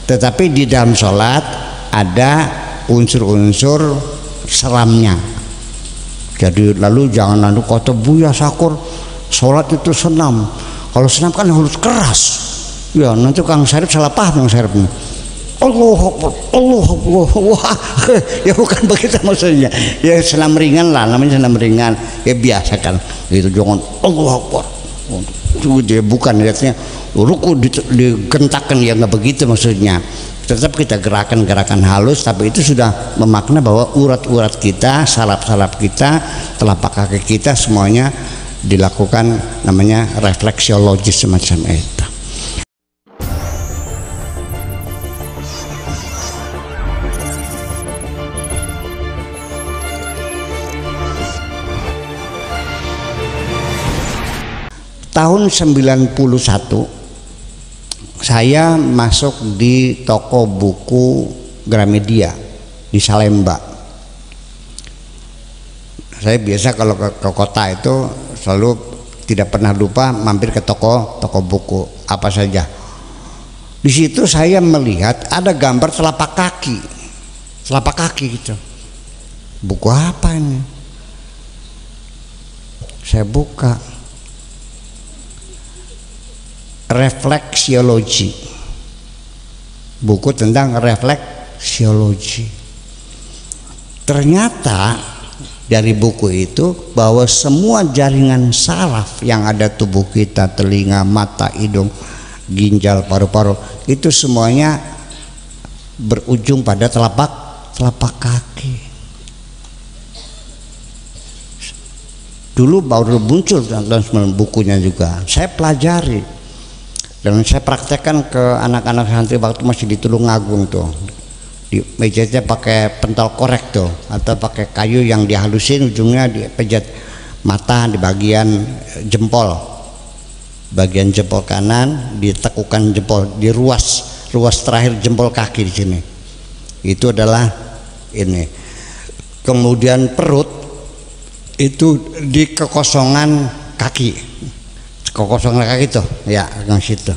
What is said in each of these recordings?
tetapi di dalam sholat ada unsur-unsur seramnya. Jadi lalu jangan lalu kata Buya Sakur sholat itu senam. Kalau senam kan harus keras. Ya nanti Kang Syarif salah paham Kang Syarif. Allahu Akbar, Allahu Akbar. Wah, ya bukan begitu maksudnya. Ya senam ringan lah, namanya senam ringan. Ya biasa kan. Itu jangan Allahu Akbar. Itu dia bukan lihatnya ruku digentakkan, ya nggak begitu maksudnya. Tetap kita gerakan-gerakan halus, tapi itu sudah memakna bahwa urat-urat kita, saraf-saraf kita, telapak kaki kita semuanya dilakukan namanya refleksiologi semacam itu. Tahun 91 saya masuk di toko buku Gramedia di Salemba. Saya biasa kalau ke kota itu selalu tidak pernah lupa mampir ke toko buku apa saja. Di situ saya melihat ada gambar telapak kaki gitu. Buku apa ini? Saya buka. Refleksiologi, buku tentang refleksiologi. Ternyata dari buku itu bahwa semua jaringan saraf yang ada tubuh kita, telinga, mata, hidung, ginjal, paru-paru, itu semuanya berujung pada telapak kaki. Dulu baru muncul bukunya juga, saya pelajari. Dan saya praktekkan ke anak-anak santri waktu masih di Tulungagung tuh. Di mejanya pakai pentol korek tuh, atau pakai kayu yang dihalusin, ujungnya dipejat mata di bagian jempol. Bagian jempol kanan ditekukan jempol di ruas terakhir jempol kaki di sini. Itu adalah ini. Kemudian perut itu di kekosongan kaki. Kekosongan kaki itu ya yang situ.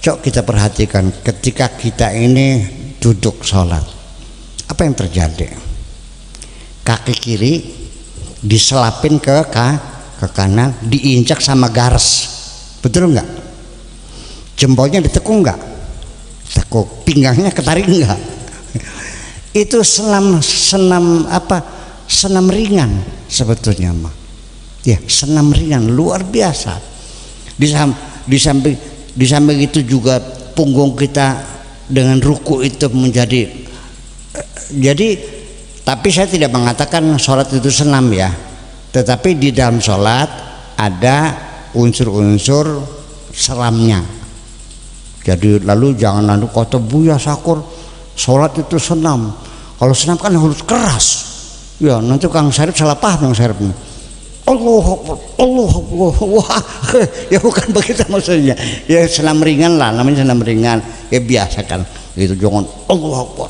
Cok kita perhatikan ketika kita ini duduk sholat, apa yang terjadi? Kaki kiri diselapin ke kanan, diinjak sama garis, betul nggak? Jempolnya ditekuk nggak? Tekuk. Pinggangnya ketarik nggak? Itu senam ringan sebetulnya mah. Ya, senam ringan luar biasa. Di samping itu juga punggung kita dengan ruku itu menjadi tapi saya tidak mengatakan sholat itu senam ya, tetapi di dalam sholat ada unsur-unsur seramnya. Jadi lalu jangan lalu kata Buya Sakur sholat itu senam. Kalau senam kan harus keras. Ya nanti Kang Syarif salah paham Kang Syarif. Allahu Akbar, Allahu Akbar. Wah, ya bukan begitu maksudnya. Ya senam ringan lah, namanya senam ringan. Ya biasa kan. Itu jangan Allahu Akbar.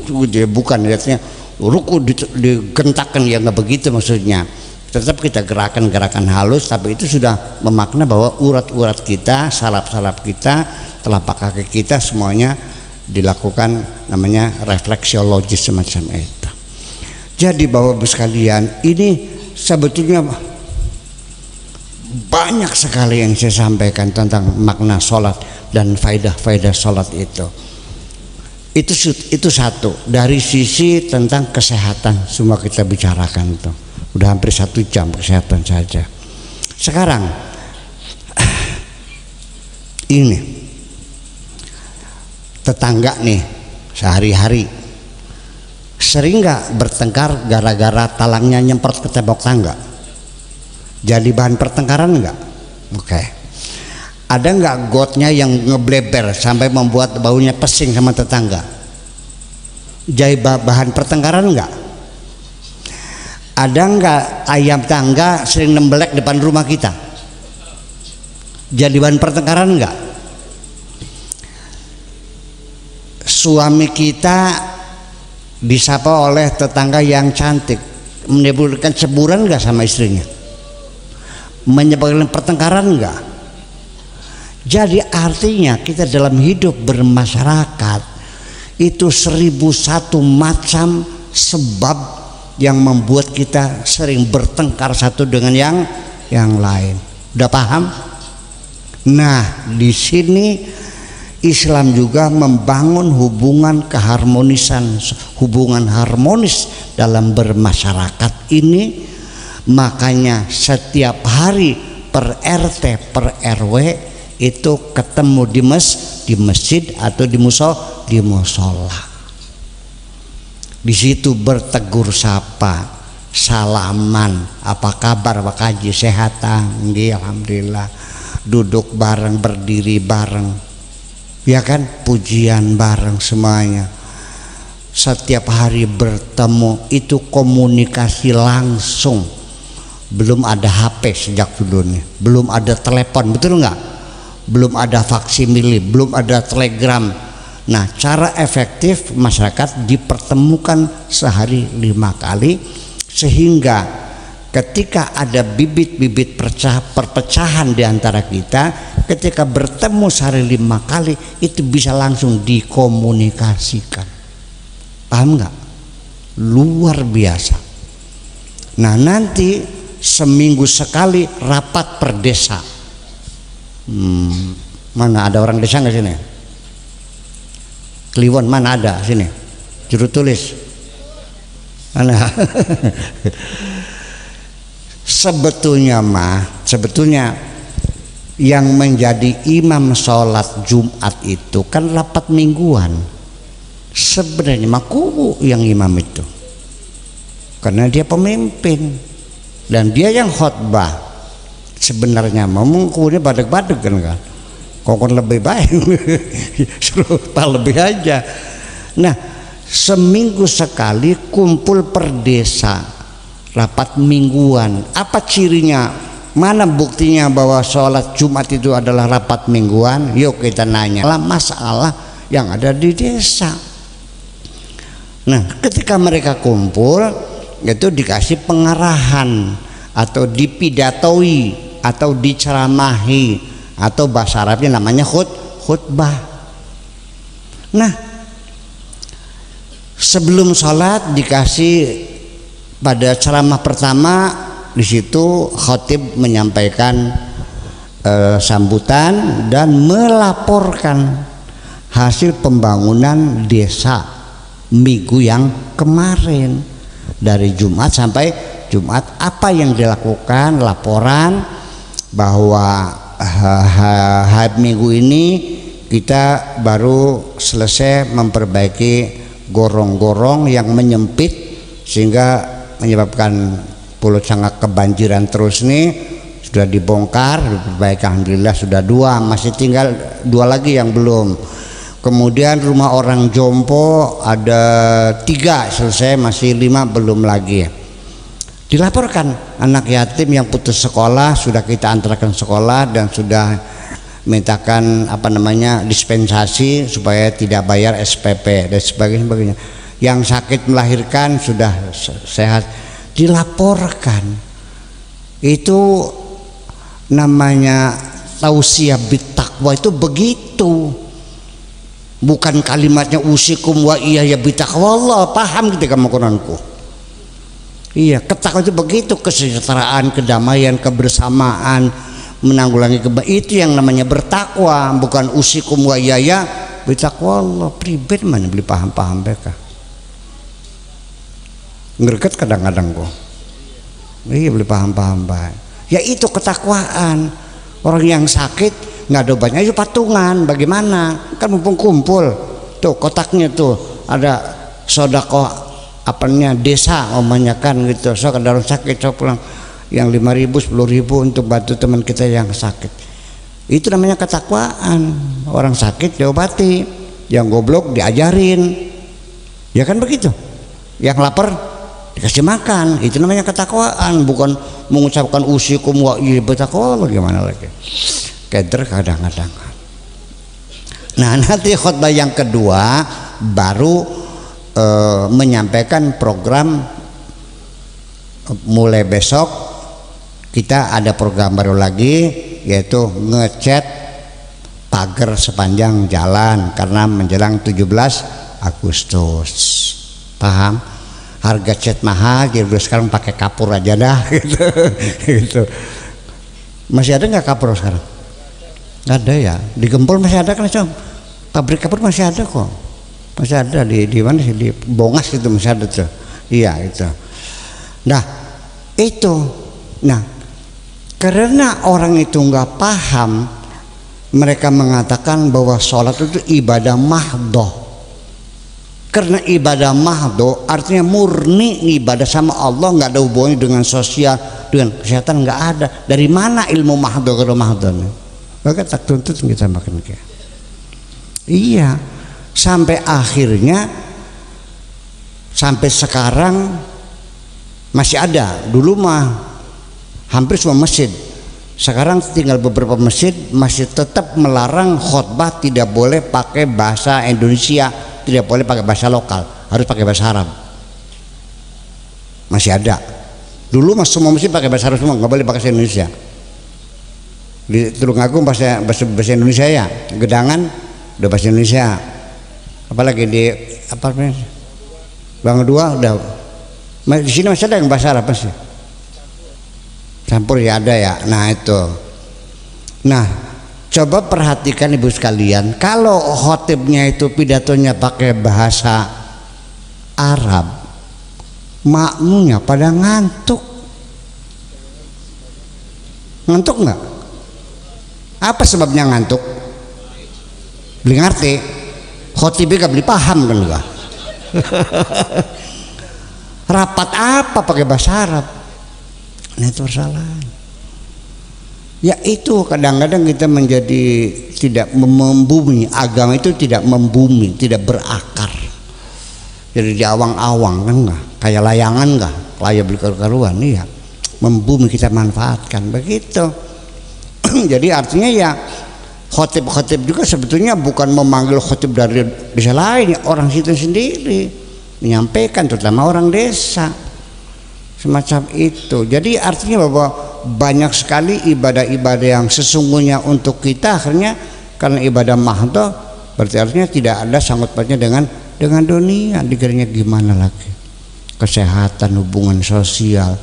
Itu dia bukan lihatnya ruku digentakkan, ya nggak begitu maksudnya. Tetap kita gerakan-gerakan halus, tapi itu sudah memakna bahwa urat-urat kita, saraf-saraf kita, telapak kaki kita semuanya dilakukan namanya refleksiologi semacam itu. Jadi Bapak-Ibu sekalian, ini sebetulnya banyak sekali yang saya sampaikan tentang makna sholat dan faedah-faedah sholat itu. Itu satu dari sisi tentang kesehatan, semua kita bicarakan itu. Udah hampir 1 jam kesehatan saja. Sekarang ini tetangga nih sehari-hari sering nggak bertengkar gara-gara talangnya nyemprot ke tembok tangga? Jadi bahan pertengkaran nggak? Oke. Ada nggak gotnya yang ngebleber sampai membuat baunya pesing sama tetangga? Jadi bahan pertengkaran nggak? Ada nggak ayam tangga sering nembelek depan rumah kita? Jadi bahan pertengkaran nggak? Suami kita disapa oleh tetangga yang cantik, menimbulkan ceburan nggak sama istrinya? Menyebabkan pertengkaran nggak? Jadi artinya kita dalam hidup bermasyarakat itu 1001 macam sebab yang membuat kita sering bertengkar satu dengan yang lain. Udah paham? Nah, di sini Islam juga membangun hubungan keharmonisan, hubungan harmonis dalam bermasyarakat ini. Makanya setiap hari per RT per RW itu ketemu di masjid atau di musola. Di situ bertegur sapa, salaman, apa kabar Pak Haji, sehat? Nggih, alhamdulillah. Duduk bareng, berdiri bareng, ya kan, pujian bareng semuanya. Setiap hari bertemu itu komunikasi langsung. Belum ada HP sejak dulu nih, belum ada telepon, betul nggak? Belum ada faksimile, belum ada telegram. Nah, cara efektif masyarakat dipertemukan sehari 5 kali, sehingga ketika ada bibit-bibit perpecahan di antara kita, ketika bertemu sehari 5 kali itu bisa langsung dikomunikasikan. Paham nggak? Luar biasa. Nah, nanti seminggu sekali rapat per desa. Mana ada orang desa nggak sini? Kliwon mana ada sini? Juru tulis mana? Sebetulnya yang menjadi imam sholat Jumat itu kan rapat mingguan. Sebenarnya makubu yang imam itu, karena dia pemimpin dan dia yang khotbah. Sebenarnya mengkubunya badek-badek kan? Kokon lebih baik suruh lebih aja. Nah, seminggu sekali kumpul per desa, rapat mingguan. Apa cirinya? Mana buktinya bahwa sholat Jumat itu adalah rapat mingguan? Yuk kita nanya masalah yang ada di desa. Nah, ketika mereka kumpul itu dikasih pengarahan atau dipidatoi atau diceramahi, atau bahasa Arabnya namanya khutbah. Nah, sebelum sholat dikasih pada ceramah pertama, di situ khatib menyampaikan sambutan dan melaporkan hasil pembangunan desa minggu yang kemarin, dari Jumat sampai Jumat, apa yang dilakukan, laporan bahwa minggu ini kita baru selesai memperbaiki gorong-gorong yang menyempit sehingga menyebabkan Pulau Sangat kebanjiran terus nih. Sudah dibongkar, diperbaiki, alhamdulillah sudah 2, masih tinggal 2 lagi yang belum. Kemudian rumah orang jompo ada 3 selesai, masih 5 belum lagi. Dilaporkan anak yatim yang putus sekolah sudah kita antarkan sekolah dan sudah mintakan dispensasi supaya tidak bayar SPP dan sebagainya. Yang sakit melahirkan sudah sehat, dilaporkan. Itu namanya tausiah bittaqwa, itu begitu. Bukan kalimatnya usikum wa iya bittaqwa Allah, paham ketika Quranku. Iya, ketakwa itu begitu, kesejahteraan, kedamaian, kebersamaan, menanggulangi itu yang namanya bertakwa, bukan usikum wa iya bittaqwa Allah. Pribadi mana beli paham-paham mereka. Ngereket kadang-kadang kok. Iya, beli paham-paham baik. Ya itu ketakwaan. Orang yang sakit nggak ada obatnya, itu patungan. Bagaimana? Kan mumpung kumpul tuh kotaknya tuh ada sodakoh desa omanya kan gitu. So kalau sakit so pulang yang 5.000 10.000 untuk bantu teman kita yang sakit. Itu namanya ketakwaan. Orang sakit diobati, yang goblok diajarin, ya kan begitu. Yang lapar dikasih makan, itu namanya ketakwaan, bukan mengucapkan usikum wa bittaqwa. Gimana lagi? Keder kadang-kadang. Nah, nanti khutbah yang kedua baru menyampaikan program. Mulai besok kita ada program baru lagi, yaitu ngechat pagar sepanjang jalan karena menjelang 17 Agustus. Paham? Harga cat mahal, jadi sekarang pakai kapur aja dah gitu. Gitu. Masih ada nggak kapur sekarang? Nggak ada ya. Di Gempol masih ada kan, Com? Pabrik kapur masih ada kok. Masih ada di mana sih, di Bongas itu masih ada tuh. Iya itu. Nah itu. Nah karena orang itu nggak paham, mereka mengatakan bahwa sholat itu ibadah mahdoh. Karena ibadah mahdoh artinya murni ibadah sama Allah, nggak ada hubungannya dengan sosial, dengan kesehatan, nggak ada. Dari mana ilmu mahdoh ke mahdoh? Maka tak tuntut kita makan kayak. Iya, sampai akhirnya sampai sekarang masih ada. Dulu mah hampir semua masjid. Sekarang tinggal beberapa masjid masih tetap melarang khutbah tidak boleh pakai bahasa Indonesia, tidak boleh pakai bahasa lokal, harus pakai bahasa Arab. Masih ada. Dulu mas semua masjid pakai bahasa Arab semua, nggak boleh pakai bahasa Indonesia. Di Tulungagung bahasa Indonesia ya, Gedangan udah bahasa Indonesia. Apalagi di apa namanya? Bang Dua udah. Di sini masih ada yang bahasa Arab sih. Campur ya ada ya. Nah itu. Nah coba perhatikan ibu sekalian, kalau khotibnya itu pidatonya pakai bahasa Arab, makmunya pada ngantuk. Ngantuk nggak? Apa sebabnya ngantuk? Beli ngerti. Khotibnya gak beli paham kan enggak? Rapat apa pakai bahasa Arab? Nah itu persoalan. Ya itu kadang-kadang kita menjadi tidak membumi, agama itu tidak membumi, tidak berakar. Jadi di awang-awang kan enggak, kayak layangan enggak, layak beli karuan, iya. Membumi kita manfaatkan begitu. Jadi artinya ya khotib-khotib juga sebetulnya bukan memanggil khotib dari desa lain, orang situ sendiri menyampaikan, terutama orang desa semacam itu. Jadi artinya bahwa banyak sekali ibadah-ibadah yang sesungguhnya untuk kita akhirnya karena ibadah mahdoh, berarti artinya tidak ada sangkut pautnya dengan dunia. Dikiranya gimana lagi kesehatan, hubungan sosial.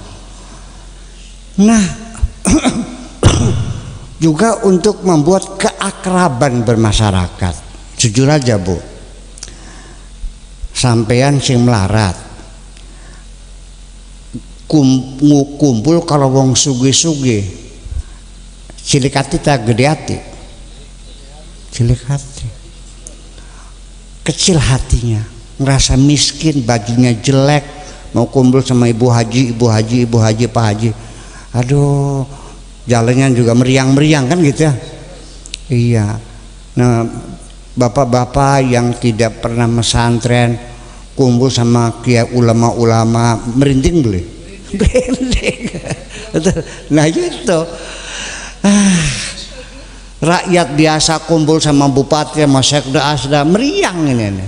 Nah juga untuk membuat keakraban bermasyarakat. Jujur aja Bu, sampean sing melarat kumpul kalau wong sugih-sugih cilik hati tak gede hati, cilik hati, kecil hatinya, ngerasa miskin, bajunya jelek, mau kumpul sama ibu haji, pak haji, aduh jalannya juga meriang-meriang kan gitu ya. Iya. Nah bapak-bapak yang tidak pernah pesantren kumpul sama kiai ulama-ulama merinding beli. Nah gitu. Rakyat biasa kumpul sama bupati sama sekda asda meriang ini.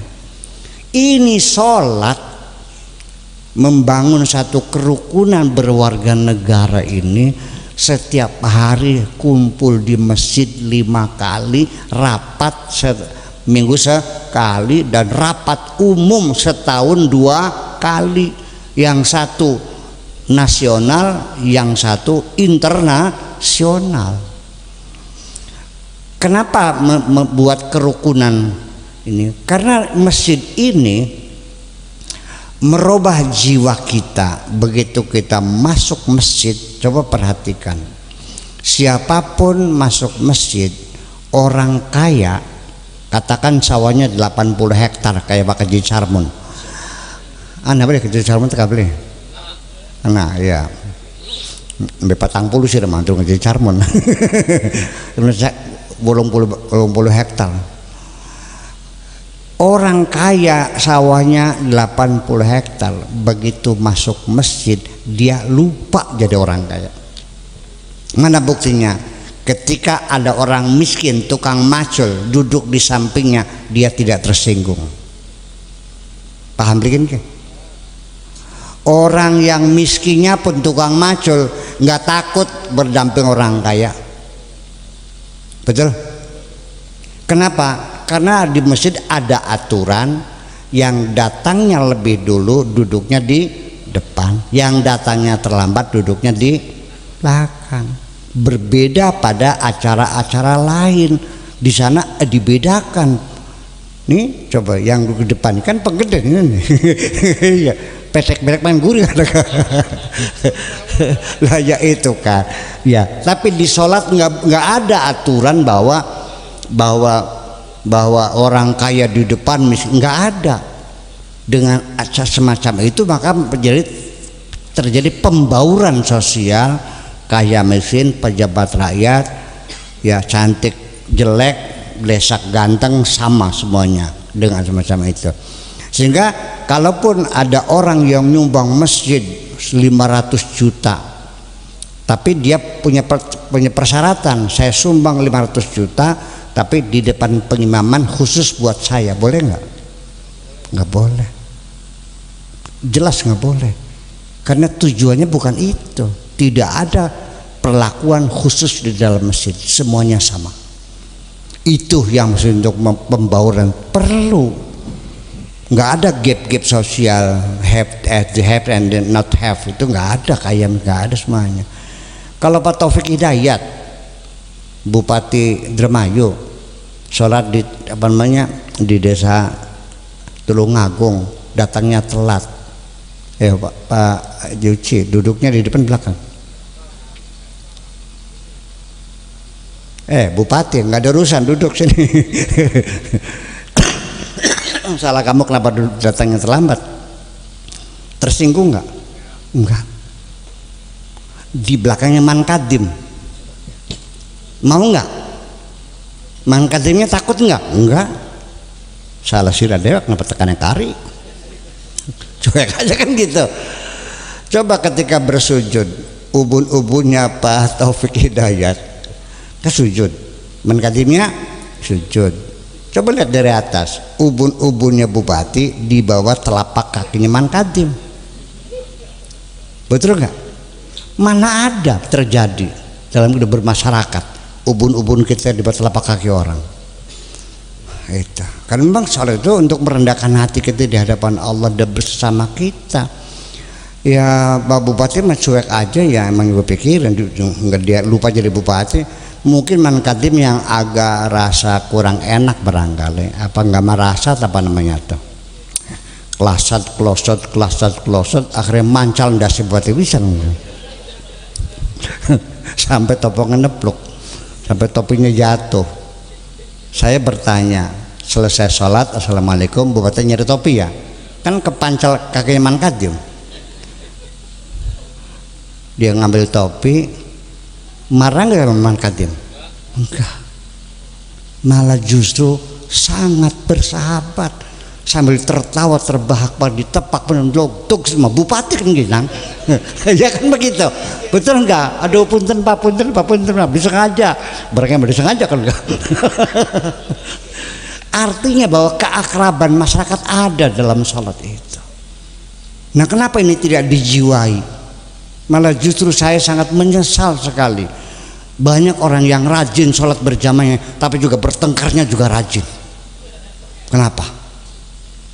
Ini sholat membangun satu kerukunan berwarga negara ini. Setiap hari kumpul di masjid 5 kali, rapat minggu sekali, dan rapat umum setahun 2 kali. Yang satu nasional, yang satu internasional. Kenapa membuat kerukunan ini? Karena masjid ini merubah jiwa kita. Begitu kita masuk masjid, coba perhatikan, siapapun masuk masjid, orang kaya, katakan sawahnya 80 hektar kayak Pak Haji Sarmun. Anda boleh Haji Sarmun tak boleh? Nah ya, 40 sih mantul Haji Sarmun. 80 hektar. Orang kaya sawahnya 80 hektar, begitu masuk masjid dia lupa jadi orang kaya. Mana buktinya? Ketika ada orang miskin, tukang macul duduk di sampingnya, dia tidak tersinggung. Paham bikin ke? Orang yang miskinnya pun tukang macul nggak takut berdamping orang kaya. Betul? Kenapa? Karena di masjid ada aturan, yang datangnya lebih dulu duduknya di depan, yang datangnya terlambat duduknya di belakang. Berbeda pada acara-acara lain, di sana dibedakan. Nih coba yang duduk di depan kan penggede ini. Iya, pesek-pesek main gurih lah ya itu kan. Ya, tapi di sholat nggak ada aturan bahwa orang kaya di depan, nggak ada. Dengan acara semacam itu maka terjadi pembauran sosial, kaya miskin, pejabat rakyat, ya cantik jelek, lesak ganteng, sama semuanya dengan semacam itu. Sehingga kalaupun ada orang yang nyumbang masjid 500 juta, tapi dia punya persyaratan, saya sumbang 500 juta tapi di depan pengimaman khusus buat saya, boleh nggak? Nggak boleh, jelas nggak boleh, karena tujuannya bukan itu. Tidak ada perlakuan khusus di dalam masjid, semuanya sama. Itu yang maksud untuk pembauran. Perlu, nggak ada gap sosial, have and not have, itu nggak ada, kayak nggak ada semuanya. Kalau Pak Taufik Hidayat, Bupati Indramayu, sholat di di desa Tulungagung, datangnya telat, Pak Juci duduknya di depan belakang. Bupati nggak ada urusan, duduk sini. Salah kamu, kenapa datangnya terlambat? Tersinggung nggak? Enggak. Di belakangnya Mankadim, mau nggak? Mankadimnya takut nggak? Enggak. Salah Siradewa, kenapa tekannya kari? Cuek aja kan gitu. Coba ketika bersujud, ubun-ubunnya Pak Taufik Hidayat ke sujud, Mankadimnya sujud. Coba lihat dari atas, ubun-ubunnya bupati di bawah telapak kakinya Mankadim. Betul nggak? Mana ada terjadi dalam hidup bermasyarakat ubun-ubun kita di bawah telapak kaki orang. Itu kan memang soal itu untuk merendahkan hati kita di hadapan Allah dan bersama kita. Ya Pak Bupati mah cuek aja, ya emang gue pikirin nggak, dia lupa jadi bupati. Mungkin Mankadim yang agak rasa kurang enak barangkali, apa nggak merasa apa namanya tuh, kelasat klosot akhirnya mancal ndasi bupati bisa sampai topongnya nepluk, sampai topinya jatuh. Saya bertanya selesai sholat, assalamualaikum, bupati nyari topi ya, kan kepancal kakinya Mankadim. Dia ngambil topi, marah nggak sama Mankadim? Enggak, malah justru sangat bersahabat, sambil tertawa terbahak-bahak, ditepak penunduk sama bupati kan gitu. Ya kan begitu, betul enggak? Aduh punten pak, disengaja, mereka disengaja kan enggak? Artinya bahwa keakraban masyarakat ada dalam sholat itu. Nah kenapa ini tidak dijiwai? Malah justru saya sangat menyesal sekali, banyak orang yang rajin sholat berjamaah tapi juga bertengkarnya juga rajin. Kenapa?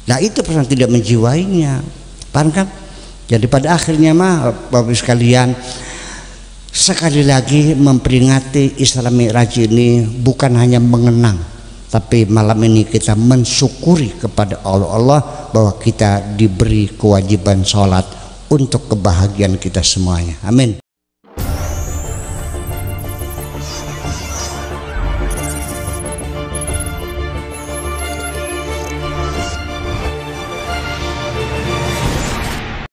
Nah itu persoalan tidak menjiwainya, paham kan? Jadi pada akhirnya mah Bapak sekalian, sekali lagi memperingati Isra Mi'raj ini bukan hanya mengenang, tapi malam ini kita mensyukuri kepada Allah bahwa kita diberi kewajiban sholat untuk kebahagiaan kita semuanya. Amin.